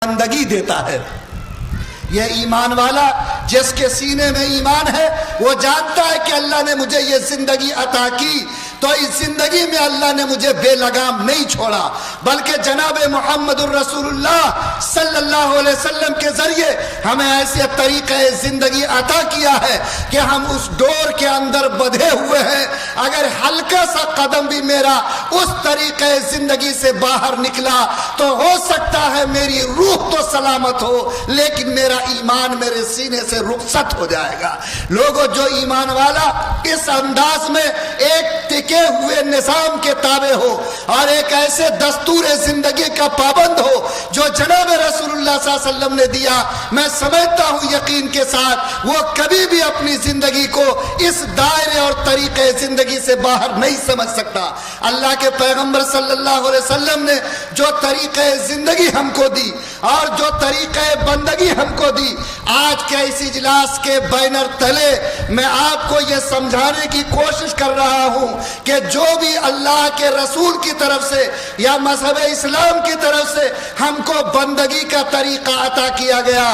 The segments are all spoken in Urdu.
بندگی دیتا ہے۔ یہ ایمان والا جس کے سینے میں ایمان ہے وہ جانتا ہے کہ اللہ نے مجھے یہ زندگی عطا کی تو اس زندگی میں اللہ نے مجھے بے لگام نہیں چھوڑا، بلکہ جناب محمد الرسول اللہ صلی اللہ علیہ وسلم کے ذریعے ہمیں ایسے طریقہ زندگی عطا کیا ہے کہ ہم اس ڈور کے اندر بندھے ہوئے ہیں۔ اگر ہلکا سا قدم بھی میرا اس طریقہ زندگی سے باہر نکلا تو ہو سکتا ہے میری روح تو سلامت ہو لیکن میرا ایمان میرے سینے سے رخصت ہو جائے گا۔ لوگوں، جو ایمان والا اس انداز میں ایک ٹکے ہوئے نظام کے تابع ہو اور ایک ایسے دستور زندگی کا پابند ہو جو جناب رسول اللہ صلی اللہ علیہ وسلم نے دیا، میں سمجھتا ہوں یقین کے ساتھ وہ کبھی بھی اپنی زندگی کو اس دائرے اور طریقے زندگی سے باہر نہیں سمجھ سکتا۔ اللہ کے پیغمبر صلی اللہ علیہ وسلم نے جو طریقے زندگی ہم کو دی اور جو طریقے بندگی ہم کو دی، آج کے اس اجلاس کے بینر تلے میں آپ کو یہ سمجھانے کی کوشش کر رہا ہوں کہ جو بھی اللہ کے رسول کی طرف سے یا مذہب اسلام کی طرف سے ہم کو بندگی کا طریقہ عطا کیا گیا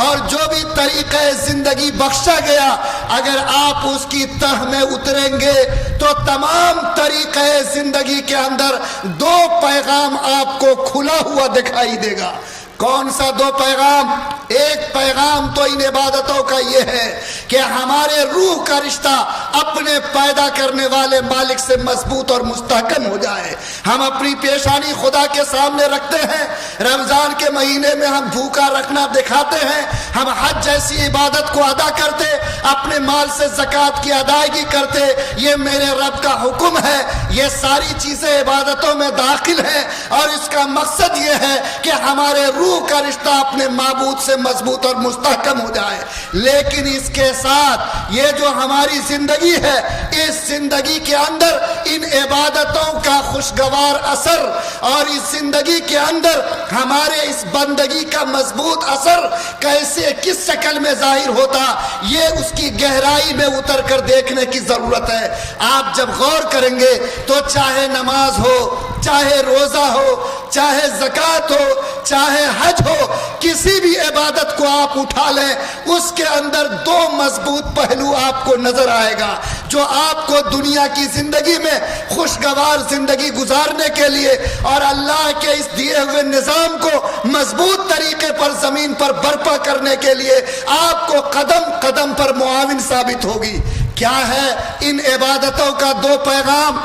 اور جو بھی طریقہ زندگی بخشا گیا، اگر آپ اس کی تہ میں اتریں گے تو تمام طریقہ زندگی کے اندر دو پیغام آپ کو کھلا ہوا دکھائی دے گا۔ کون سا دو پیغام؟ ایک پیغام تو ان عبادتوں کا یہ ہے کہ ہمارے روح کا رشتہ اپنے پیدا کرنے والے مالک سے مضبوط اور مستحکم ہو جائے۔ ہم اپنی پیشانی خدا کے سامنے رکھتے ہیں، رمضان کے مہینے میں ہم بھوکا رکھنا دکھاتے ہیں، ہم حج جیسی عبادت کو ادا کرتے، اپنے مال سے زکوٰۃ کی ادائیگی کرتے، یہ میرے رب کا حکم ہے۔ یہ ساری چیزیں عبادتوں میں داخل ہیں اور اس کا مقصد یہ ہے کہ ہمارے روح کا رشتہ اپنے معبود سے مضبوط اور مستحکم ہو جائے۔ لیکن اس کے ساتھ یہ جو ہماری زندگی ہے، اس زندگی کے اندر ان عبادتوں کا خوشگوار اثر اور اس زندگی کے اندر ہمارے اس بندگی کا مضبوط اثر کیسے کس شکل میں ظاہر ہوتا، یہ اس کی گہرائی میں اتر کر دیکھنے کی ضرورت ہے۔ آپ جب غور کریں گے تو چاہے نماز ہو، چاہے روزہ ہو، چاہے زکوٰۃ ہو، چاہے حج ہو، کسی بھی عبادت کو آپ اٹھا لیں، اس کے اندر دو مضبوط پہلو آپ کو نظر آئے گا جو آپ کو دنیا کی زندگی میں خوشگوار زندگی گزارنے کے لیے اور اللہ کے اس دیے ہوئے نظام کو مضبوط طریقے پر زمین پر برپا کرنے کے لیے آپ کو قدم قدم پر معاون ثابت ہوگی۔ کیا ہے ان عبادتوں کا دو پیغام؟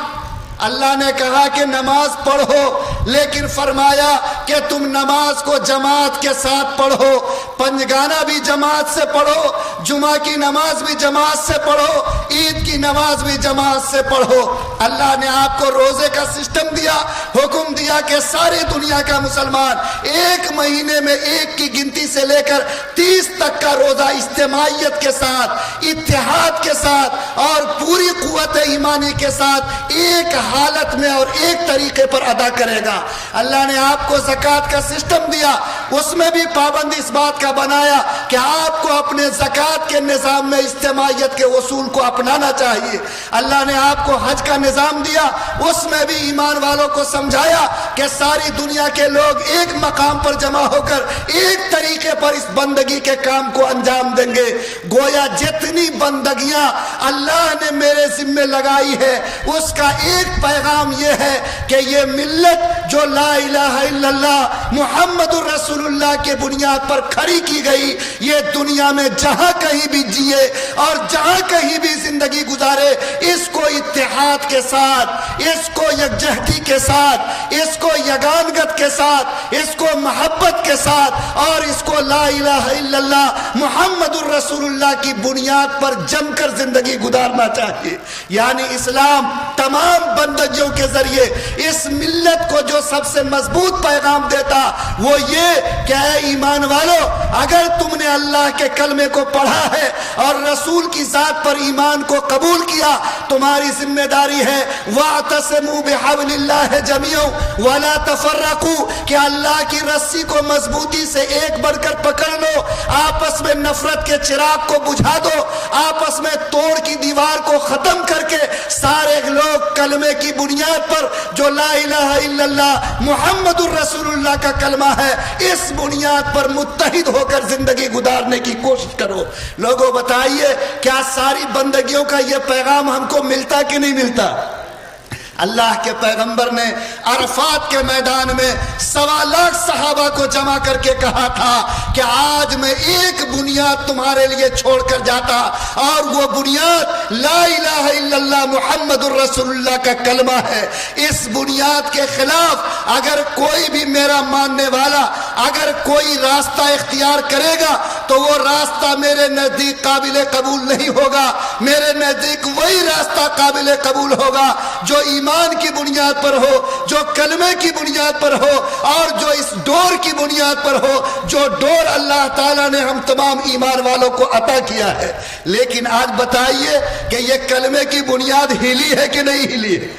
اللہ نے کہا کہ نماز پڑھو، لیکن فرمایا کہ تم نماز کو جماعت کے ساتھ پڑھو، پنجگانہ بھی جماعت سے پڑھو، جمعہ کی نماز بھی جماعت سے پڑھو، عید کی نماز بھی جماعت سے پڑھو۔ اللہ نے آپ کو روزے کا سسٹم دیا، حکم دیا کہ ساری دنیا کا مسلمان ایک مہینے میں ایک کی گنتی سے لے کر 30 تک کا روزہ اجتماعیت کے ساتھ، اتحاد کے ساتھ اور پوری قوت ایمانی کے ساتھ ایک حالت میں اور ایک طریقے پر ادا کرے گا۔ اللہ نے آپ کو زکوٰۃ کا سسٹم دیا، اس میں بھی پابند اس بات کا بنایا کہ آپ کو اپنے زکوٰۃ کے نظام میں اجتماعیت کے اصول کو اپنانا چاہیے۔ اللہ نے آپ کو حج کا نظام دیا، اس میں بھی ایمان والوں کو سمجھایا کہ ساری دنیا کے لوگ ایک مقام پر جمع ہو کر ایک طریقے پر اس بندگی کے کام کو انجام دیں گے۔ گویا جتنی بندگیاں اللہ نے میرے ذمہ لگائی ہے اس کا ایک پیغام یہ ہے کہ یہ ملت جو لا الہ الا اللہ محمد الرسول اللہ کے بنیاد پر کھڑی کی گئی، یہ دنیا میں جہاں کہیں بھی جیے اور جہاں کہیں بھی زندگی گزارے، اس کو اتحاد کے ساتھ، اس کو یکجہتی کے ساتھ، اس کو یگانگت کے ساتھ، اس کو محبت کے ساتھ اور اس کو لا الہ الا اللہ محمد الرسول اللہ کی بنیاد پر جم کر زندگی گزارنا چاہیے۔ یعنی اسلام تمام بندگیوں کے ذریعے اس ملت کو جو سب سے مضبوط پیغام دیتا وہ یہ کہ اے ایمان والو، اگر تم نے اللہ کے کلمے کو پڑھا ہے اور رسول کی ذات پر ایمان کو قبول کیا تمہاری ذمہ داری ہے وَاعْتَصِمُوا بِحَبْلِ اللَّهِ جَمِيعًا وَلَا تَفَرَّقُوا کہ اللہ کی رسی کو مضبوطی سے ایک بڑھ کر پکڑ لو، آپس میں نفرت کے چراغ کو بجھا دو، آپس میں توڑ کی دیوار کو ختم کر کے سارے لوگ کلمے کی بنیاد پر جو لا الہ الا اللہ محمد الرسول اللہ کا کلمہ ہے اس بنیاد پر متحد ہو کر زندگی گزارنے کی کوشش کرو۔ لوگوں بتائیے کیا ساری بندگیوں کا یہ پیغام ہم کو ملتا کہ نہیں ملتا؟ اللہ کے پیغمبر نے عرفات کے میدان میں 1.25 لاکھ صحابہ کو جمع کر کے کہا تھا کہ آج میں ایک بنیاد تمہارے لیے چھوڑ کر جاتا اور وہ بنیاد لا الہ الا اللہ محمد الرسول اللہ کا کلمہ ہے۔ اس بنیاد کے خلاف اگر کوئی بھی میرا ماننے والا اگر کوئی راستہ اختیار کرے گا تو وہ راستہ میرے نزدیک قابل قبول نہیں ہوگا، میرے نزدیک وہی راستہ قابل قبول ہوگا جو ایمان کی بنیاد پر ہو، جو کلمے کی بنیاد پر ہو اور جو اس ڈور کی بنیاد پر ہو جو ڈور اللہ تعالیٰ نے ہم تمام ایمان والوں کو عطا کیا ہے۔ لیکن آج بتائیے کہ یہ کلمے کی بنیاد ہلی ہے کہ نہیں ہلی ہے؟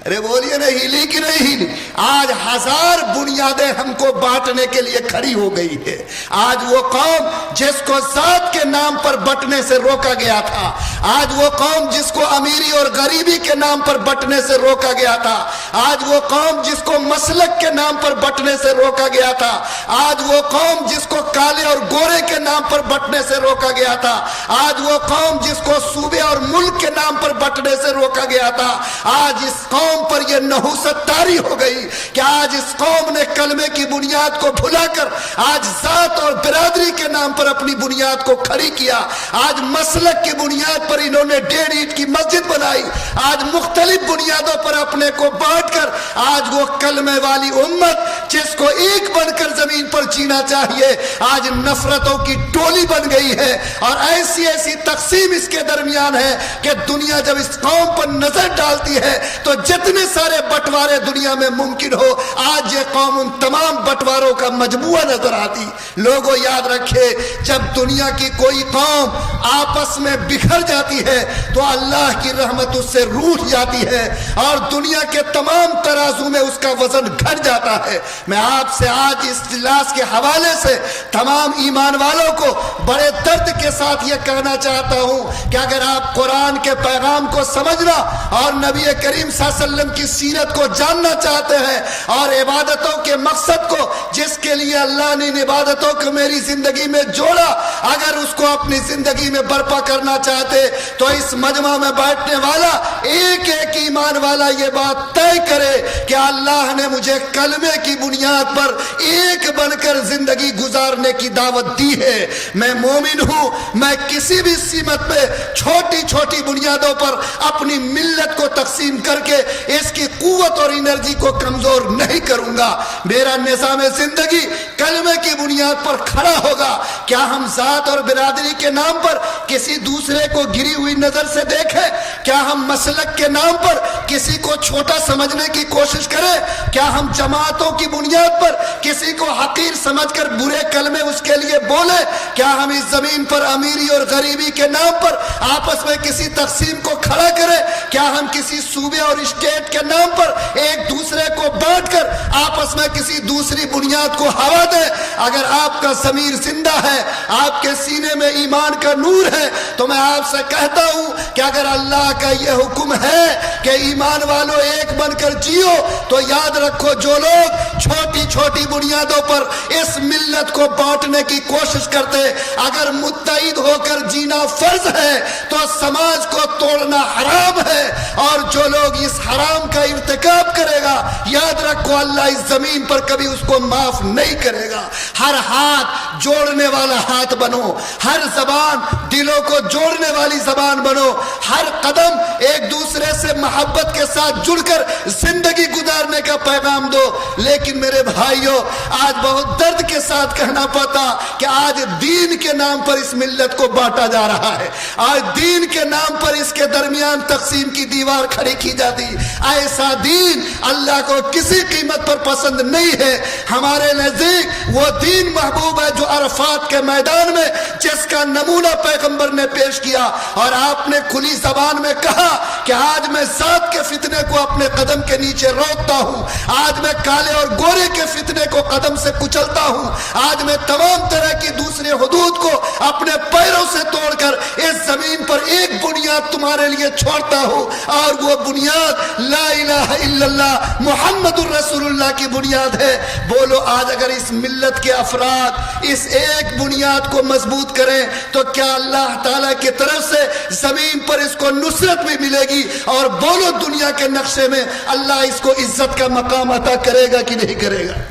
ارے بولیے نا، ہلی کہ نہیں ہلی؟ آج 1000 بنیادیں ہم کو بانٹنے کے لیے کھڑی ہو گئی ہے۔ آج وہ قوم جس کو ذات کے نام پر بٹنے سے روکا گیا تھا، آج وہ قوم جس کو امیری اور غریبی کے نام پر بٹنے سے روکا گیا تھا، آج وہ قوم جس کو مسلک کے نام پر بٹنے سے روکا گیا تھا، آج وہ قوم جس کو کالے اور گورے کے نام پر بٹنے سے روکا گیا تھا، آج وہ قوم جس کو صوبے اور ملک کے نام پر بٹنے سے روکا گیا تھا، آج اس قوم پر یہ نحوست طاری ہو گئی کہ آج اس قوم نے کلمے کی بنیاد کو بھلا کر آج ذات اور برادری کے نام پر اپنی بنیاد کو کھڑی کیا۔ آج مسلک کی بنیاد پر انہوں نے 1.5 اینٹ کی مسجد بنائی، آج مختلف بنیادوں پر اپنے کو بانٹ کر آج وہ کلمے والی امت جس کو ایک بن کر زمین پر جینا چاہیے آج نفرتوں کی ٹولی بن گئی ہے۔ اور ایسی ایسی تقسیم اس کے درمیان ہے کہ دنیا جب اس قوم پر نظر ڈالتی ہے تو جتنے سارے بٹوارے دنیا میں ممکن ہو آج یہ قوم ان تمام بٹواروں کا مجموعہ نظر آتی۔ لوگوں یاد رکھے، جب دنیا کی کوئی قوم آپس میں بکھر جاتی ہے تو اللہ کی رحمت اس سے روٹھ جاتی ہے اور دنیا کے تمام ترازو میں اس کا وزن گھٹ جاتا ہے۔ میں آپ سے آج اس اجلاس کے حوالے سے تمام ایمان والوں کو بڑے درد کے ساتھ یہ کہنا چاہتا ہوں کہ اگر آپ قرآن کے پیغام کو سمجھنا اور نبی کریم صلی اللہ علیہ وسلم کی سیرت کو جاننا چاہتے ہیں اور عبادتوں کے مقصد کو جس کے لیے اللہ نے ان عبادتوں کو میری زندگی میں جوڑا اگر اس کو اپنی زندگی میں برپا کرنا چاہتے تو اس مجمع میں بیٹھنے والا ایک ایک ایمان والا یہ بات طے کرے کہ اللہ نے مجھے کلمے کی بنیاد پر ایک بن کر زندگی گزارنے کی دعوت دی ہے۔ میں مومن ہوں، میں کسی بھی سمت پہ چھوٹی چھوٹی بنیادوں پر اپنی ملت کو تقسیم کر کے اس کی قوت اور انرجی کو کمزور نہیں کروں گا۔ میرا نظام زندگی کلمے کی بنیاد پر کھڑا ہوگا۔ کیا ہم ذات اور برادری کے نام پر کسی دوسرے کو گری ہوئی نظر سے دیکھیں؟ کیا ہم مسلک کے نام پر کسی کو چھوٹا سمجھنے کی کوشش کریں؟ کیا ہم جماعتوں کی بنیاد پر کسی کو حقیر سمجھ کر برے کلمے اس کے لیے بولیں؟ کیا ہم اس زمین پر امیری اور غریبی کے نام پر آپس میں کسی تقسیم کو کھڑا کریں؟ کیا ہم کسی صوبے اور اسٹیٹ کے نام پر ایک دوسرے کو بانٹ کر آپس میں کسی دوسری بنیاد کو ہوا دیں؟ اگر آپ کا ضمیر زندہ ہے، آپ کے سینے میں ایمان کا نور ہے تو میں آپ سے کہتا ہوں کہ اگر اللہ کا یہ حکم ہے کہ ایمان والوں ایک بن کر جیو تو یاد رکھو جو لوگ چھوٹی چھوٹی بنیادوں پر اس ملت کو بانٹنے کی کوشش کرتے اگر متحد ہو کر جینا فرض ہے تو سماج کو توڑنا حرام ہے، اور جو لوگ اس حرام کا ارتکاب کرے گا یاد رکھو اللہ اس زمین پر کبھی اس کو معاف نہیں کرے گا۔ ہر ہاتھ جوڑنے والا ہاتھ بنو، ہر زبان دلوں کو جوڑنے والی زبان بنو، ہر قدم ایک دوسرے سے محبت کے ساتھ جڑ کر زندگی گزارنے کا پیغام دو۔ لیکن میرے بھائیوں آج بہت درد کے ساتھ کہنا پڑتا کہ آج دین کے نام پر اس ملت کو بانٹا جا رہا ہے، آج دین کے نام پر اس کے درمیان تقسیم کی دیوار کھڑی کی جاتی۔ ایسا دین اللہ کو کسی قیمت پر پسند نہیں ہے۔ ہمارے نزدیک وہ دین محبوب ہے جو عرفات کے میدان میں جس کا نمونہ پیغمبر نے پیش کیا اور آپ نے کھلی زبان میں کہا کہ آج میں ذات کے فتنے کو اپنے قدم کے نیچے روکتا ہوں، آج میں کالے اور گورے کے فتنے کو قدم سے کچلتا ہوں، آج میں تمام طرح کی دوسرے حدود کو اپنے پیروں سے توڑ کر اس زمین پر ایک بنیاد تمہارے لیے چھوڑتا ہوں، اور وہ بنیاد لا الہ الا اللہ محمد الرسول اللہ کی بنیاد ہے۔ بولو آج اگر اس ملت کے افراد اس ایک بنیاد کو مضبوط کریں تو کیا اللہ تعالیٰ کی طرف سے زمین پر اس کو نصرت بھی ملے گی، اور بولو دنیا کے نقشے میں اللہ اس کو عزت کا مقام عطا کرے گا کہ نہیں کرے گا؟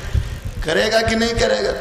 کرے گا کہ نہیں کرے گا؟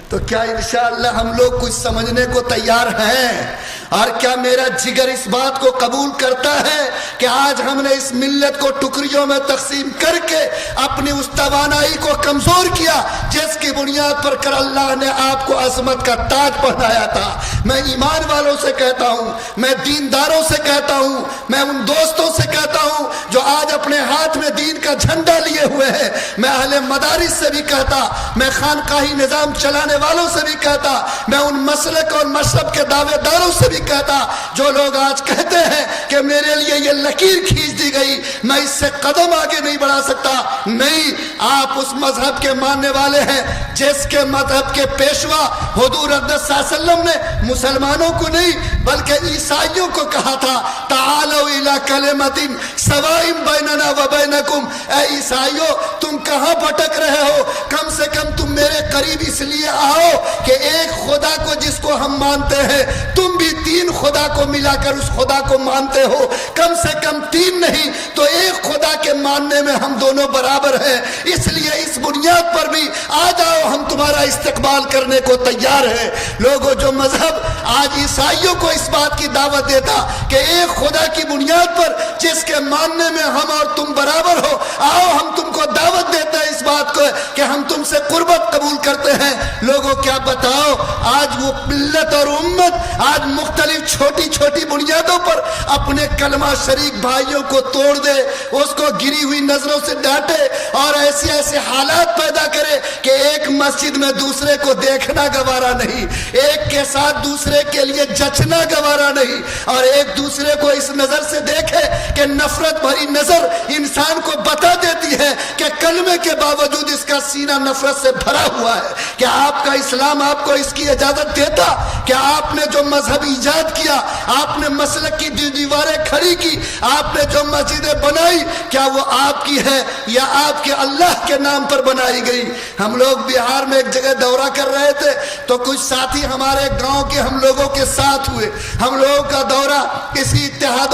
تو کیا انشاءاللہ ہم لوگ کچھ سمجھنے کو تیار ہیں؟ اور کیا میرا جگر اس بات کو قبول کرتا ہے کہ آج ہم نے اس ملت کو ٹکڑیوں میں تقسیم کر کے اپنی اس توانائی کو کمزور کیا جس کی بنیاد پر کر اللہ نے آپ کو عظمت کا تاج پہنایا تھا؟ میں ایمان والوں سے کہتا ہوں، میں دینداروں سے کہتا ہوں، میں ان دوستوں سے کہتا ہوں جو آج اپنے ہاتھ میں دین کا جھنڈا لیے ہوئے ہیں، میں اہل مدارس سے بھی کہتا، میں خانقاہی نظام چلانے والوں سے بھی کہتا، میں ان مسلک اور مذہب کے دعوے داروں سے بھی کہتا جو لوگ آج کہتے ہیں کہ میرے لیے یہ لکیر کھینچ دی گئی، میں اس سے قدم آگے نہیں بڑھا سکتا۔ نہیں، آپ اس مذہب کے ماننے والے ہیں جس کے مذہب کے پیشوا حضور اقدس صلی اللہ علیہ وسلم نے مسلمانوں کو نہیں بلکہ عیسائیوں کو کہا تھا تعالوا الی کلمۃ سواء بیننا و بینکم۔ اے عیسائیوں، تم کہاں بھٹک رہے ہو؟ کم سے کم تم میرے قریب اس لیے آؤ کہ ایک خدا کو جس کو ہم مانتے ہیں تم بھی تین خدا کو ملا کر اس خدا کو مانتے ہو، کم سے کم تین نہیں تو ایک خدا کے ماننے میں ہم دونوں برابر ہیں۔ اس لیے اس بنیاد پر بھی آ جاؤ، ہم تمہارا استقبال کرنے کو تیار ہیں۔ لوگوں، جو مذہب آج عیسائیوں کو اس بات کی دعوت دیتا کہ ایک خدا کی بنیاد پر جس کے ماننے میں ہم اور تم برابر ہو، آؤ ہم تم کو دعوت دیتے ہیں اس بات کو کہ ہم تم سے قربت قبول کرتے ہیں۔ لوگوں کیا بتاؤ، آج وہ ملت اور امت آج مختلف چھوٹی چھوٹی بنیادوں پر اپنے کلمہ شریک بھائیوں کو توڑ دے، اس کو گری ہوئی نظروں سے ڈانٹے اور ایسے ایسے حالات پیدا کرے کہ ایک مسجد میں دوسرے کو دیکھنا گوارا نہیں، ایک کے ساتھ دوسرے کے لیے جچنا گوارا نہیں، اور ایک دوسرے کو اس نظر سے دیکھے کہ نفرت بھری نظر انسان کو بتا دیتی ہے کہ کلمے کے باوجود اس کا سینہ نفرت سے بھرا ہوا ہے۔ کیا آپ کا اسلام آپ کو اس کی اجازت دیتا؟ کیا آپ نے جو مذہب ایجاد کیا، آپ نے مسلک کی دیواریں کھڑی کی، آپ نے جو مسجدیں بنائی، کیا وہ آپ کی ہے یا آپ کے اللہ کے نام پر بنائی گئی؟ ہم لوگ بہار میں ایک جگہ دورہ کر رہے تھے تو کچھ ساتھی ہمارے گاؤں کے ہم لوگوں کے ساتھ ہوئے، ہم لوگوں کا دورہ کسی اتحاد